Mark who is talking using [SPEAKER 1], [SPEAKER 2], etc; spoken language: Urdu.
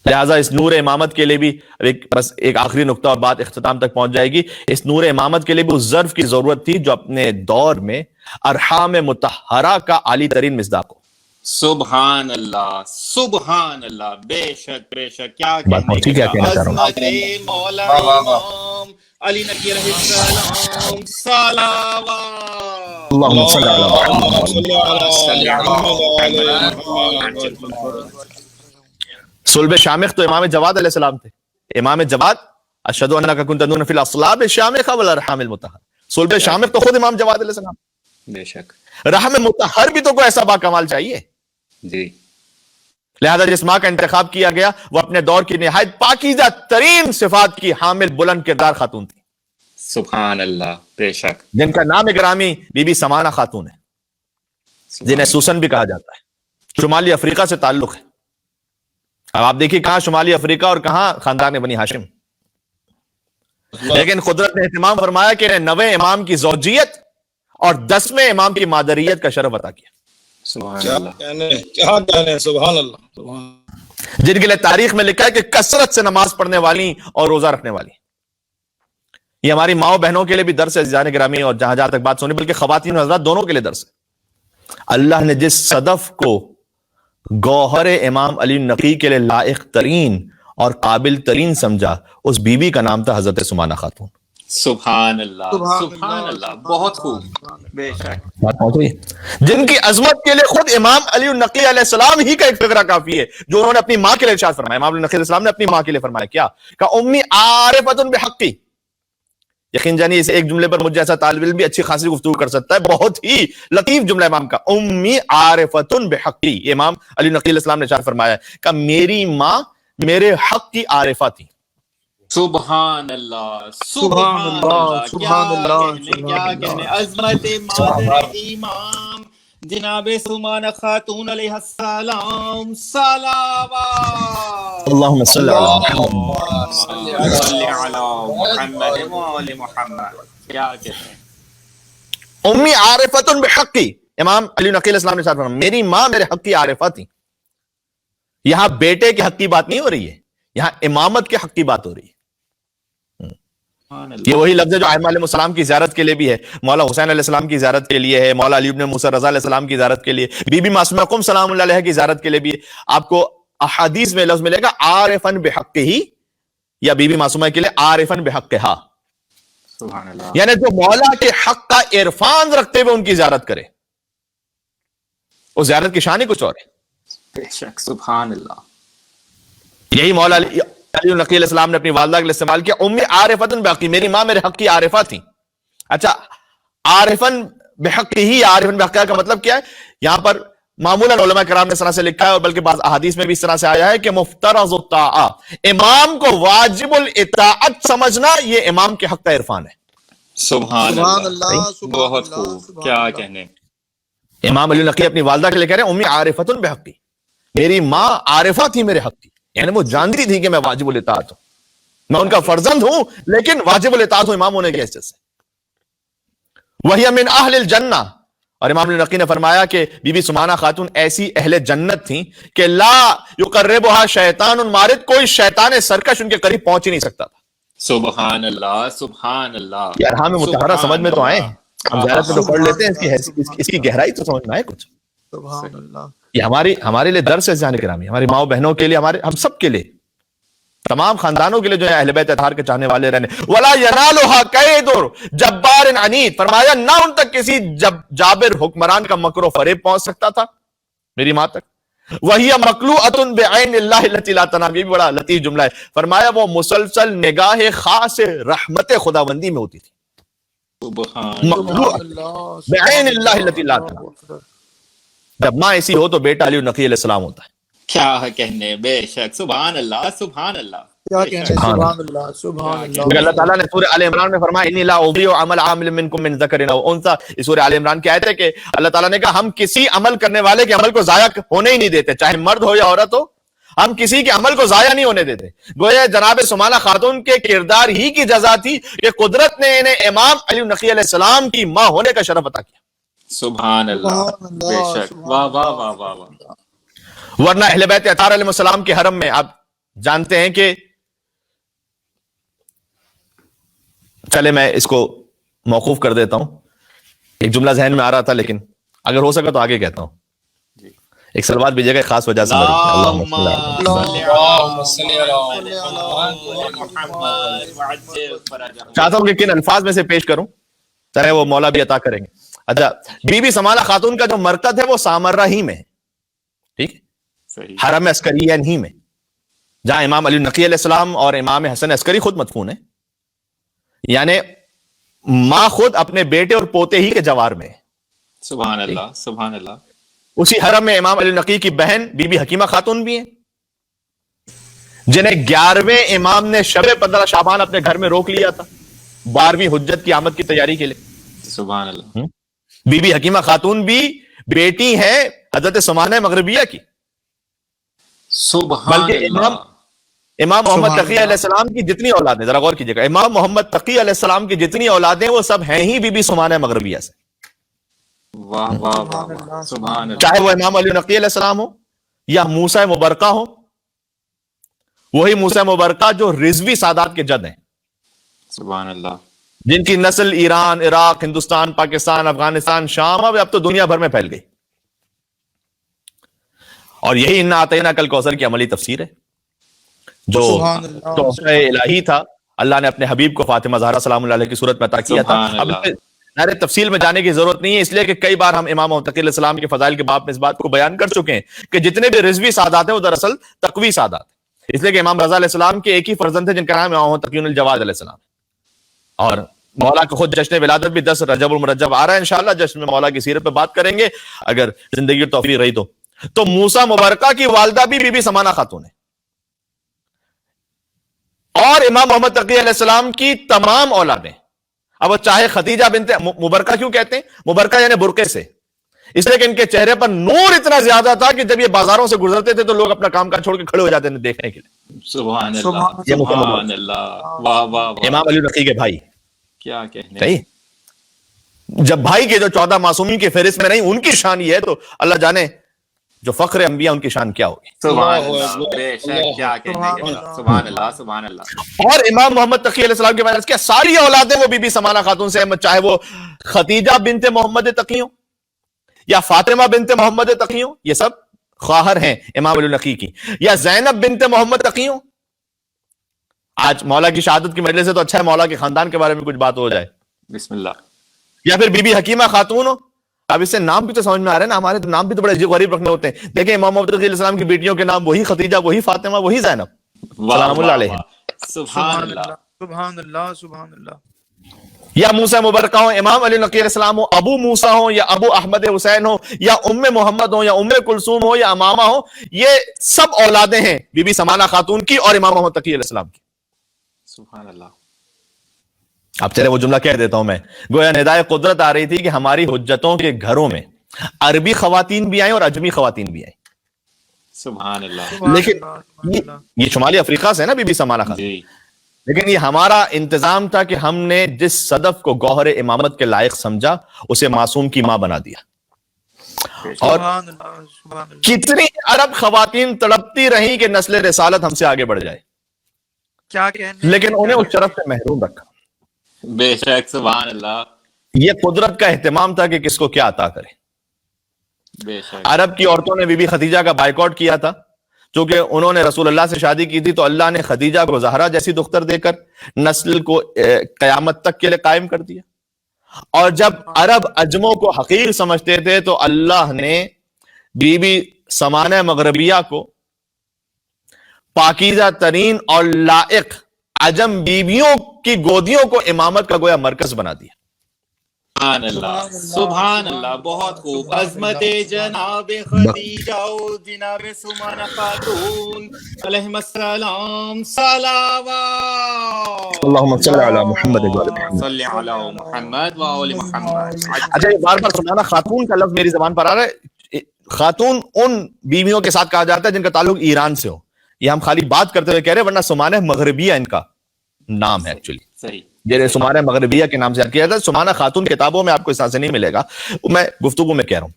[SPEAKER 1] لہٰذا اس نور امامت کے لیے بھی بس ایک آخری نقطہ اور بات اختتام تک پہنچ جائے گی. اس نور امامت کے لیے بھی اس ظرف کی ضرورت تھی جو اپنے دور میں ارحام مطہرہ کا عالی ترین مصداق ہو.
[SPEAKER 2] سبحان اللہ سبحان اللہ. بے شک بے شک. کیا
[SPEAKER 1] عظمت
[SPEAKER 2] مولا امام علی نقی علیہ السلام. صلوات
[SPEAKER 1] اللہم صلی صلب شامخ تو امام جواد علیہ السلام تھے. امام جواد اشہد انک کنت تدعون فی الاصلاب شامخ والارحام المطہر. صلب شامخ تو خود امام جواد علیہ السلام.
[SPEAKER 2] بے شک.
[SPEAKER 1] رحم مطہر بھی تو کوئی ایسا با کمال چاہیے.
[SPEAKER 2] جی.
[SPEAKER 1] لہذا جس ماں کا انتخاب کیا گیا وہ اپنے دور کی نہایت پاکیزہ ترین صفات کی حامل بلند کردار خاتون تھی.
[SPEAKER 2] سبحان اللہ. بے شک.
[SPEAKER 1] جن کا نام گرامی بی بی سمانہ خاتون ہے, جنہیں سوسن بھی کہا جاتا ہے. شمالی افریقہ سے تعلق ہے. اب آپ دیکھیے کہاں شمالی افریقہ اور کہاں خاندان بنی ہاشم. لیکن قدرت نے اہتمام فرمایا کہ انہیں 9ویں امام کی زوجیت اور 10ویں امام کی مادریت کا شرف عطا کیا.
[SPEAKER 2] سبحان اللہ.
[SPEAKER 3] سبحان اللہ.
[SPEAKER 1] جن کے لیے تاریخ میں لکھا ہے کہ کثرت سے نماز پڑھنے والی اور روزہ رکھنے والی. یہ ہماری ماؤں بہنوں کے لیے بھی درس ہے عزیزان گرامی, اور جہاں جہاں تک بات سنی, بلکہ خواتین و حضرات دونوں کے لیے درس ہے. اللہ نے جس صدف کو گوہر امام علی نقی کے لیے لائق ترین اور قابل ترین سمجھا, اس بی بی کا نام تھا حضرت سمانہ خاتون.
[SPEAKER 2] سبحان اللہ سبحان اللہ. بہت خوب. بے شک.
[SPEAKER 1] جن کی عظمت کے لیے خود امام علی النقی علیہ السلام ہی کا ایک فقرہ کافی ہے جو انہوں نے اپنی ماں کے لیے ارشاد فرمایا. امام علی نقی علیہ السلام نے اپنی ماں کے لیے فرمایا کیا کہ امی عارفۃ بحقی. یقین جانیے اس ایک جملے پر مجھے ایسا طالب علم بھی اچھی خاصی گفتگو کر سکتا ہے. بہت ہی لطیف جملہ امام کا, امی عارفۃ بحقی. یہ امام علی نقی علیہ السلام نے ارشاد فرمایا کہ میری ماں میرے حق کی عارفہ تھی.
[SPEAKER 2] سبحان اللہ سبحان اللہ. کیا کہنے. عظمت مادر امام جناب سمانہ خاتون علیہ السلام. صلوات
[SPEAKER 1] اللہم صلی
[SPEAKER 2] علی محمد. کیا کہتے ہیں.
[SPEAKER 1] امی عارفۃ بحقی. امام علی نقی علیہ السلام نے ارشاد فرمایا میری ماں میرے حق کی عارفہ تھی. یہاں بیٹے کے حق کی بات نہیں ہو رہی ہے, یہاں امامت کے حق کی بات ہو رہی ہے. یہ وہی لفظ ہے جو ائمہ علیہ السلام کی زیارت کے لیے بھی ہے. مولا حسین علیہ السلام کی زیارت کے لیے ہے, مولا علی ابن موسیٰ رضا علیہ السلام کی زیارت کے لیے, بی بی معصومہ قم سلام اللہ علیہ کی زیارت کے لیے بھی ہے. آپ کو احادیث میں لفظ ملے گا عارفن بحقہ, یا بی بی معصومہ کے لیے عارفن بحقہا.
[SPEAKER 2] سبحان اللہ.
[SPEAKER 1] یعنی جو مولا کے حق کا عرفان رکھتے ہوئے ان کی زیارت کرے, اس زیارت کی شان ہی کچھ اور ہے.
[SPEAKER 2] بے شک. سبحان اللہ.
[SPEAKER 1] یہی مولا علی نقی علیہ السلام نے اپنی والدہ کے لیے استعمال کیا امی عارفۃ بحقی. میری ماں میرے حق کی عارفہ تھی. اچھا, عارفن بحقی ہی, عارفن بحقی کا مطلب کیا ہے؟ یہاں پر معمولاً علماء کرام نے اس طرح سے لکھا ہے, اور بلکہ بعض احادیث میں بھی اس طرح سے آیا ہے کہ مفترض الطاعہ, امام کو واجب الاطاعت سمجھنا یہ امام کے حق کا عرفان ہے.
[SPEAKER 2] سبحان اللہ. بہت خوب. کیا کہنے.
[SPEAKER 1] امام علی نقی اپنی والدہ کے لیے کہہ رہے ہیں امی عارفۃ بحقی. میری ماں عارفہ تھی میرے حق کی, یعنی وہ جانتی تھی کہ میں واجب الاطاعت ہوں, میں ان کا فرزند ہوں, لیکن واجب الاطاعت ہوں امام ہونے کی حیثیت سے. وہی من اہل الجنہ, اور امام علی نقی نے فرمایا کہ بی بی سمانہ خاتون ایسی اہل جنت تھیں کہ لا یقربها شیطان مارد, کوئی شیطان سرکش ان کے قریب پہنچ ہی نہیں سکتا تھا.
[SPEAKER 2] سبحان اللہ سبحان اللہ.
[SPEAKER 1] یہ ارحام مطہرہ سمجھ میں تو آئے, ہم زیارت میں تو پڑھ لیتے ہیں, اس کی گہرائی تو سمجھ میں آئے کچھ.
[SPEAKER 3] سبحان اللہ.
[SPEAKER 1] یہ ہمارے لیے درس ہے جانے گرامی, ہماری ماؤں بہنوں کے لیے, ہم سب کے لیے, تمام خاندانوں کے لیے جو ہے اہل بیت اطہار کے چاہنے والے رہنے. وَلَا يَنَالُهَا كَيْدٌ جَبَّارٍ عَنِيدٍ. فرمایا نہ ان تک کسی جابر حکمران کا مکر و فریب پہنچ سکتا تھا میری ماں تک. وَهِيَ مَقْلُوعَةٌ بِعَيْنِ اللَّهِ الَّتِي لَا تَنَامُ. یہ بھی بڑا لطیف جملہ ہے. فرمایا وہ مسلسل نگاہ خاص رحمت خداوندی میں ہوتی تھی. مقلوعۃ بعین اللہ التی لا تنام. جب ماں ایسی ہو تو بیٹا علی نقی علیہ السلام ہوتا ہے.
[SPEAKER 2] کیا کہنے. بے شک. سبحان اللہ سبحان اللہ.
[SPEAKER 3] کیا کہنے. سبحان اللہ سبحان اللہ.
[SPEAKER 1] اللہ تعالیٰ نے سورہ آل عمران میں فرمایا انی لا اضیع عمل عامل منکم من ذکر او انثی. اس سورہ آل عمران کی آیت ہے کہ اللہ تعالیٰ نے کہا ہم کسی عمل کرنے والے کے عمل کو ضائع ہونے ہی نہیں دیتے, چاہے مرد ہو یا عورت ہو, ہم کسی کے عمل کو ضائع نہیں ہونے دیتے. گویا جناب سمانہ خاتون کے کردار ہی کی جزا تھی کہ قدرت نے انہیں امام علی نقی علیہ السلام کی ماں ہونے کا شرف عطا کیا.
[SPEAKER 2] سبحان اللہ. بے شک. واہ واہ واہ واہ واہ.
[SPEAKER 1] ورنہ اہل بیت اطہار علیہ السلام کے حرم میں آپ جانتے ہیں کہ چلے میں اس کو موقوف کر دیتا ہوں. ایک جملہ ذہن میں آ رہا تھا لیکن اگر ہو سکا تو آگے کہتا ہوں. ایک سلوات بھیجیے گا خاص وجہ سے. چاہتا ہوں کہ کن الفاظ میں سے پیش کروں چاہے وہ مولا بھی عطا کریں گے. اچھا, بی بی سمانہ خاتون کا جو مرکز ہے وہ سامرہ ہی میں ہے, ٹھیک, حرم عسکریین ہی میں, جہاں امام علی نقی علیہ السلام اور امام حسن عسکری خود مدفون ہیں. یعنی ماں خود اپنے بیٹے اور پوتے ہی کے جوار میں.
[SPEAKER 2] سبحان اللہ سبحان اللہ.
[SPEAKER 1] اسی حرم میں امام علی نقی کی بہن بی بی حکیمہ خاتون بھی ہیں, جنہیں 11ویں امام نے شب 15 شعبان اپنے گھر میں روک لیا تھا 12ویں حجت کی آمد کی تیاری کے لیے.
[SPEAKER 2] سبحان اللہ.
[SPEAKER 1] بی بی حکیمہ خاتون بھی بیٹی ہے حضرت سمانہ مغربیہ کی.
[SPEAKER 2] سبحان
[SPEAKER 1] بلکہ
[SPEAKER 2] اللہ.
[SPEAKER 1] امام محمد تقی علیہ السلام کی جتنی اولادیں, ذرا غور کیجیے گا, امام محمد تقی علیہ السلام کی جتنی اولادیں وہ سب ہیں ہی بی بی سمانہ مغربیہ سے.
[SPEAKER 2] واہ واہ واہ واہ. سبحان اللہ.
[SPEAKER 1] چاہے وہ امام علی نقی علیہ السلام ہو یا موسیٰ مبرکہ ہو, وہی موسیٰ مبرکہ جو رضوی سادات کے جد ہیں,
[SPEAKER 2] سبحان اللہ,
[SPEAKER 1] جن کی نسل ایران, عراق, ہندوستان, پاکستان, افغانستان, شام, اب تو دنیا بھر میں پھیل گئی. اور یہی انا اعطیناک الکوثر کی عملی تفسیر ہے, جو تحفہ الہی تھا اللہ نے اپنے حبیب کو فاطمہ زہرا سلام اللہ علیہ کی صورت میں عطا کیا تھا. اب نارے تفصیل میں جانے کی ضرورت نہیں ہے, اس لیے کہ کئی بار ہم امام محمد تقی علیہ السلام کے فضائل کے باب میں اس بات کو بیان کر چکے ہیں کہ جتنے بھی رضوی سادات ہیں وہ دراصل تقوی سادات ہیں. اس لیے کہ امام رضا علیہ السلام کے ایک ہی فرزند تھے جن کا نام امام محمد تقی الجواد علیہ السلام, اور مولا کا خود جشن ولادت بھی 10 رجب المرجب آ رہا ہے انشاءاللہ. جشن میں مولا کی سیرت پہ بات کریں گے اگر زندگی اور توفیق رہی تو موسیٰ مبارکہ کی والدہ بھی بی بی سمانہ خاتون ہے, اور امام محمد تقی علیہ السلام کی تمام اولادیں, اب وہ چاہے خدیجہ بنت مبرکہ, کیوں کہتے ہیں مبرکہ یعنی برقع سے, اس لیے کہ ان کے چہرے پر نور اتنا زیادہ تھا کہ جب یہ بازاروں سے گزرتے تھے تو لوگ اپنا کام کاج چھوڑ کے کھڑے ہو جاتے تھے دیکھنے کے لیے.
[SPEAKER 2] سبحان اللہ سبحان اللہ. واہ واہ.
[SPEAKER 1] امام علی نقی کے بھائی,
[SPEAKER 2] کیا کہنے.
[SPEAKER 1] صحیح, جب بھائی کے جو 14 معصومین کی فہرست میں نہیں, ان کی شان یہ ہے تو اللہ جانے جو فخر انبیاء ان کی شان کیا ہوگی.
[SPEAKER 2] سبحان اللہ. بے شک, کیا کہنے. سبحان اللہ سبحان اللہ.
[SPEAKER 1] اور امام محمد تقی علیہ السلام کے بعد کیا ساری اولادیں وہ بی بی سمانہ خاتون سے, چاہے وہ خدیجہ بنت محمد تقی ہوں یا فاطمہ بنت محمد تقی ہوں, یہ سب خواہر ہیں امام علی نقی کی, یا زینب بنت محمد تقی ہوں. آج مولا کی شہادت کی مجلس سے تو اچھا ہے مولا کے خاندان کے بارے میں کچھ بات ہو جائے.
[SPEAKER 2] بسم اللہ.
[SPEAKER 1] یا پھر بی بی حکیمہ خاتون ہو. اب اس سے نام بھی تو سمجھ میں آ رہا ہے نا, ہمارے نام بھی تو بڑے عجیب غریب رکھنے ہوتے ہیں. دیکھیں امام محمد تقی علیہ السلام کی بیٹیوں کے نام وہی خدیجہ, وہی فاطمہ, وہی زینب سلام اللہ علیہ.
[SPEAKER 2] سبحان اللہ
[SPEAKER 3] سبحان اللہ سبحان اللہ.
[SPEAKER 1] یا موسیٰ مبرکہ ہو, امام علی نقی علیہ السلام ہو, ابو موسیٰ ہو یا ابو احمد حسین ہو, یا ام محمد ہو یا ام کلثوم ہو یا امامہ ہو, یہ سب اولادیں ہیں بی بی سمانہ خاتون کی اور امام محمد تقی علیہ السلام کی.
[SPEAKER 2] سبحان اللہ.
[SPEAKER 1] اب چلے وہ جملہ کہہ دیتا ہوں میں, گویا ندائے قدرت آ رہی تھی کہ ہماری حجتوں کے گھروں میں عربی خواتین بھی آئیں اور اجمی خواتین بھی آئیں.
[SPEAKER 2] سبحان اللہ.
[SPEAKER 1] لیکن یہ شمالی افریقہ سے ہے نا بی بی سمانہ خاتون, لیکن یہ ہمارا انتظام تھا کہ ہم نے جس صدف کو گوہر امامت کے لائق سمجھا اسے معصوم کی ماں بنا دیا. اور کتنی عرب خواتین تڑپتی رہیں کہ نسل رسالت ہم سے آگے بڑھ جائے,
[SPEAKER 3] کیا کہنے,
[SPEAKER 1] لیکن انہیں اس شرف سے محروم رکھا.
[SPEAKER 2] بے شک. سبحان اللہ.
[SPEAKER 1] یہ قدرت کا اہتمام تھا کہ کس کو کیا عطا کرے.
[SPEAKER 2] بے شک.
[SPEAKER 1] عرب کی عورتوں نے بی بی خدیجہ کا بائیکاٹ کیا تھا, چونکہ انہوں نے رسول اللہ سے شادی کی تھی, تو اللہ نے خدیجہ کو زہرا جیسی دختر دے کر نسل کو قیامت تک کے لیے قائم کر دیا. اور جب عرب عجموں کو حقیر سمجھتے تھے تو اللہ نے بی بی سمانہ مغربیہ کو پاکیزہ ترین اور لائق عجم بیویوں کی گودیوں کو امامت کا گویا مرکز بنا دیا.
[SPEAKER 2] سبحان اللہ سبحان اللہ. بہت خوب. عظمت جناب خدیجہ و جناب سمانہ خاتون علیہم السلام. صلوات.
[SPEAKER 1] اللہم صلی علی محمد و علی محمد.
[SPEAKER 2] صلی علی محمد و آل محمد.
[SPEAKER 1] اچھا, یہ بار بار سمانہ خاتون کا لفظ میری زبان پر آ رہا ہے. خاتون ان بیویوں کے ساتھ کہا جاتا ہے جن کا تعلق ایران سے ہو. یہ ہم خالی بات کرتے ہوئے کہہ رہے ہیں, ورنہ سمانہ مغربیہ ان کا نام ہے ایکچولی.
[SPEAKER 2] صحیح.
[SPEAKER 1] جنہیں سمانہ مغربیہ کے نام سے یاد کیا جاتا ہے. سمانہ خاتون کتابوں میں آپ کو اس طرح سے نہیں ملے گا, میں گفتگو میں کہہ رہا ہوں.